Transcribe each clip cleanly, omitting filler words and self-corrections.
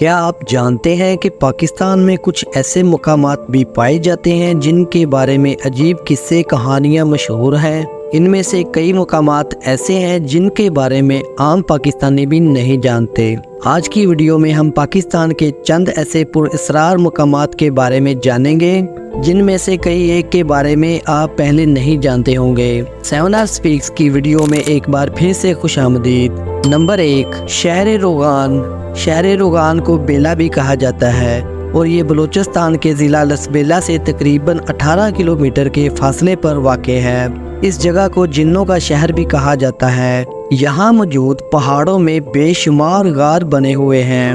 کیا آپ جانتے ہیں کہ پاکستان میں کچھ ایسے مقامات بھی پائے جاتے ہیں جن کے بارے میں عجیب قصے کہانیاں مشہور ہیں؟ ان میں سے کئی مقامات ایسے ہیں جن کے بارے میں عام پاکستانی بھی نہیں جانتے۔ آج کی ویڈیو میں ہم پاکستان کے چند ایسے پر اسرار مقامات کے بارے میں جانیں گے جن میں سے کئی ایک کے بارے میں آپ پہلے نہیں جانتے ہوں گے۔ 7R Speaks کی ویڈیو میں ایک بار پھر سے خوش آمدید۔ نمبر 1، شہر روغان۔ شہر روغان کو بیلا بھی کہا جاتا ہے اور یہ بلوچستان کے ضلع لسبیلا سے تقریباً 18 کلومیٹر کے فاصلے پر واقع ہے۔ اس جگہ کو جنوں کا شہر بھی کہا جاتا ہے۔ یہاں موجود پہاڑوں میں بے شمار غار بنے ہوئے ہیں۔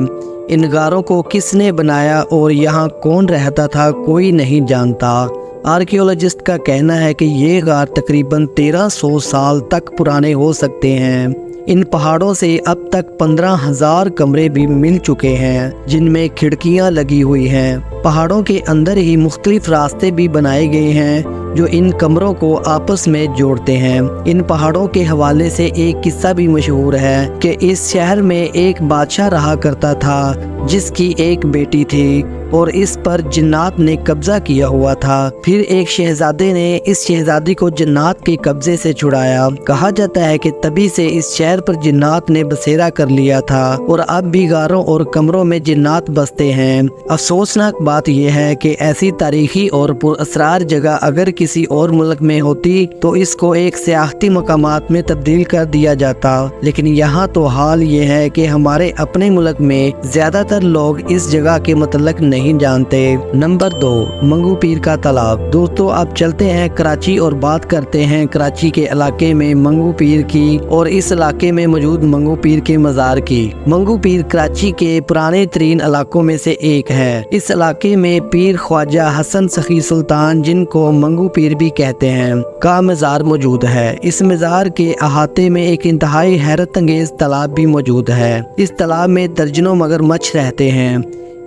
ان غاروں کو کس نے بنایا اور یہاں کون رہتا تھا کوئی نہیں جانتا۔ آرکیولوجسٹ کا کہنا ہے کہ یہ غار تقریباً 1300 سال تک پرانے ہو سکتے ہیں۔ ان پہاڑوں سے اب تک 15,000 کمرے بھی مل چکے ہیں جن میں کھڑکیاں لگی ہوئی ہیں۔ پہاڑوں کے اندر ہی مختلف راستے بھی بنائے گئے ہیں جو ان کمروں کو آپس میں جوڑتے ہیں۔ ان پہاڑوں کے حوالے سے ایک قصہ بھی مشہور ہے کہ اس شہر میں ایک بادشاہ رہا کرتا تھا جس کی ایک بیٹی تھی اور اس پر جنات نے قبضہ کیا ہوا تھا۔ پھر ایک شہزادے نے اس شہزادی کو جنات کے قبضے سے چھڑایا۔ کہا جاتا ہے کہ تبھی سے اس شہر پر جنات نے بسیرا کر لیا تھا اور اب بھی غاروں اور کمروں میں جنات بستے ہیں۔ افسوسناک بات یہ ہے کہ ایسی تاریخی اور پر اسرار جگہ اگر کسی اور ملک میں ہوتی تو اس کو ایک سیاحتی مقامات میں تبدیل کر دیا جاتا، لیکن یہاں تو حال یہ ہے کہ ہمارے اپنے ملک میں زیادہ تر لوگ اس جگہ کے متعلق نہیں جانتے۔ نمبر 2، منگو پیر کا تالاب۔ دوستو اب چلتے ہیں کراچی اور بات کرتے ہیں کراچی کے علاقے میں منگو پیر کی اور اس علاقے میں موجود منگو پیر کے مزار کی۔ منگو پیر کراچی کے پرانے ترین علاقوں میں سے ایک ہے۔ اس علاقے میں پیر خواجہ حسن سخی سلطان، جن کو منگو پیر بھی کہتے ہیں، کا مزار موجود ہے۔ اس مزار کے احاطے میں ایک انتہائی حیرت انگیز تالاب بھی موجود ہے۔ اس تالاب میں درجنوں مگرمچھ رہتے ہیں۔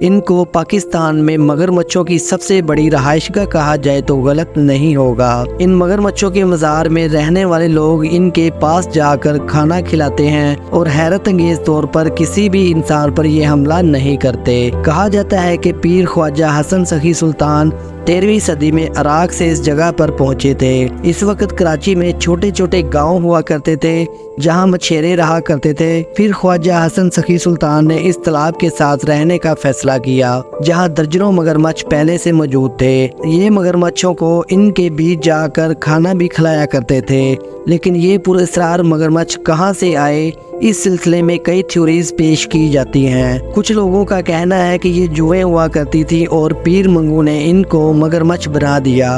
ان کو پاکستان میں مگرمچھوں کی سب سے بڑی رہائش گاہ کہا جائے تو غلط نہیں ہوگا۔ ان مگرمچھوں کے مزار میں رہنے والے لوگ ان کے پاس جا کر کھانا کھلاتے ہیں اور حیرت انگیز طور پر کسی بھی انسان پر یہ حملہ نہیں کرتے۔ کہا جاتا ہے کہ پیر خواجہ حسن سخی سلطان 13ویں صدی میں عراق سے اس جگہ پر پہنچے تھے۔ اس وقت کراچی میں چھوٹے چھوٹے گاؤں ہوا کرتے تھے جہاں مچھیرے رہا کرتے تھے۔ پھر خواجہ حسن سخی سلطان نے اس تالاب کے ساتھ رہنے کا فیصلہ کیا جہاں درجنوں مگرمچھ پہلے سے موجود تھے۔ یہ مگرمچھوں کو ان کے بیچ جا کر کھانا بھی کھلایا کرتے تھے، لیکن یہ پر اسرار مگرمچھ کہاں سے آئے اس سلسلے میں کئی تھیوریز پیش کی جاتی ہیں۔ کچھ لوگوں کا کہنا ہے کہ یہ جوئیں ہوا کرتی تھی اور پیر منگو نے ان کو مگرمچھ بنا دیا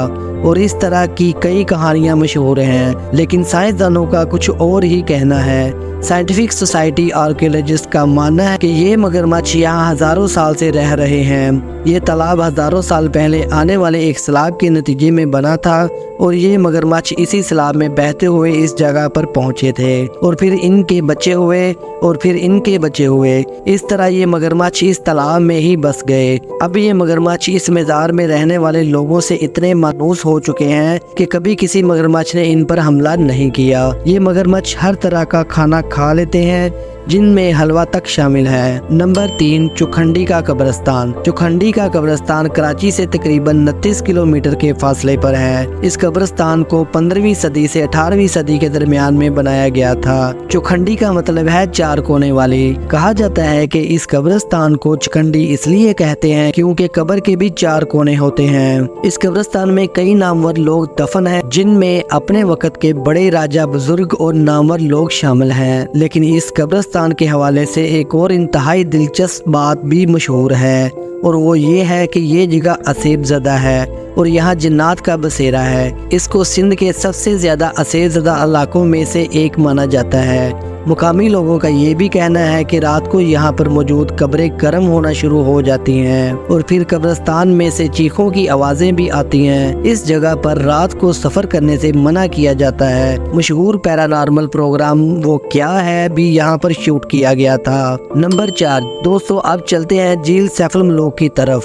اور اس طرح کی کئی کہانیاں مشہور ہیں، لیکن سائنسدانوں کا کچھ اور ہی کہنا ہے۔ سائنٹیفک سوسائٹی آرکیولوجسٹ کا ماننا ہے کہ یہ مگرمچھ یہاں ہزاروں سال سے رہ رہے ہیں۔ یہ تالاب ہزاروں سال پہلے آنے والے ایک سیلاب کے نتیجے میں بنا تھا اور یہ مگرمچھ اسی سیلاب میں بہتے ہوئے اس جگہ پر پہنچے تھے اور پھر ان کے بچے ہوئے اور پھر ان کے بچے ہوئے۔ اس طرح یہ مگرمچھ اس تالاب میں ہی بس گئے۔ اب یہ مگرمچھ اس مزار میں رہنے والے لوگوں سے اتنے مانوس ہو چکے ہیں کہ کبھی کسی مگرمچھ نے ان پر حملہ نہیں کیا۔ یہ مگرمچھ ہر طرح کا کھانا کھا لیتے ہیں جن میں حلوہ تک شامل ہے۔ نمبر 3، چوکھنڈی کا قبرستان۔ چوکھنڈی کا قبرستان کراچی سے تقریباً 29 کلومیٹر کے فاصلے پر ہے۔ اس قبرستان کو 15ویں صدی سے 18ویں صدی کے درمیان میں بنایا گیا تھا۔ چوکھنڈی کا مطلب ہے چار کونے والی۔ کہا جاتا ہے کہ اس قبرستان کو چوکھنڈی اس لیے کہتے ہیں کیونکہ قبر کے بھی 4 کونے ہوتے ہیں۔ اس قبرستان میں کئی نامور لوگ دفن ہیں جن میں اپنے وقت کے بڑے راجہ بزرگ اور نامور لوگ شامل ہیں، لیکن اس قبرستان کے حوالے سے ایک اور انتہائی دلچسپ بات بھی مشہور ہے اور وہ یہ ہے کہ یہ جگہ اسیب زدہ ہے اور یہاں جنات کا بسیرا ہے۔ اس کو سندھ کے سب سے زیادہ اسیب زدہ علاقوں میں سے ایک مانا جاتا ہے۔ مقامی لوگوں کا یہ بھی کہنا ہے کہ رات کو یہاں پر موجود قبریں گرم ہونا شروع ہو جاتی ہیں اور پھر قبرستان میں سے چیخوں کی آوازیں بھی آتی ہیں۔ اس جگہ پر رات کو سفر کرنے سے منع کیا جاتا ہے۔ مشہور پیرانارمل پروگرام وہ کیا ہے بھی یہاں پر شوٹ کیا گیا تھا۔ نمبر 4، دوستو اب چلتے ہیں جھیل سیف الملوک کی طرف۔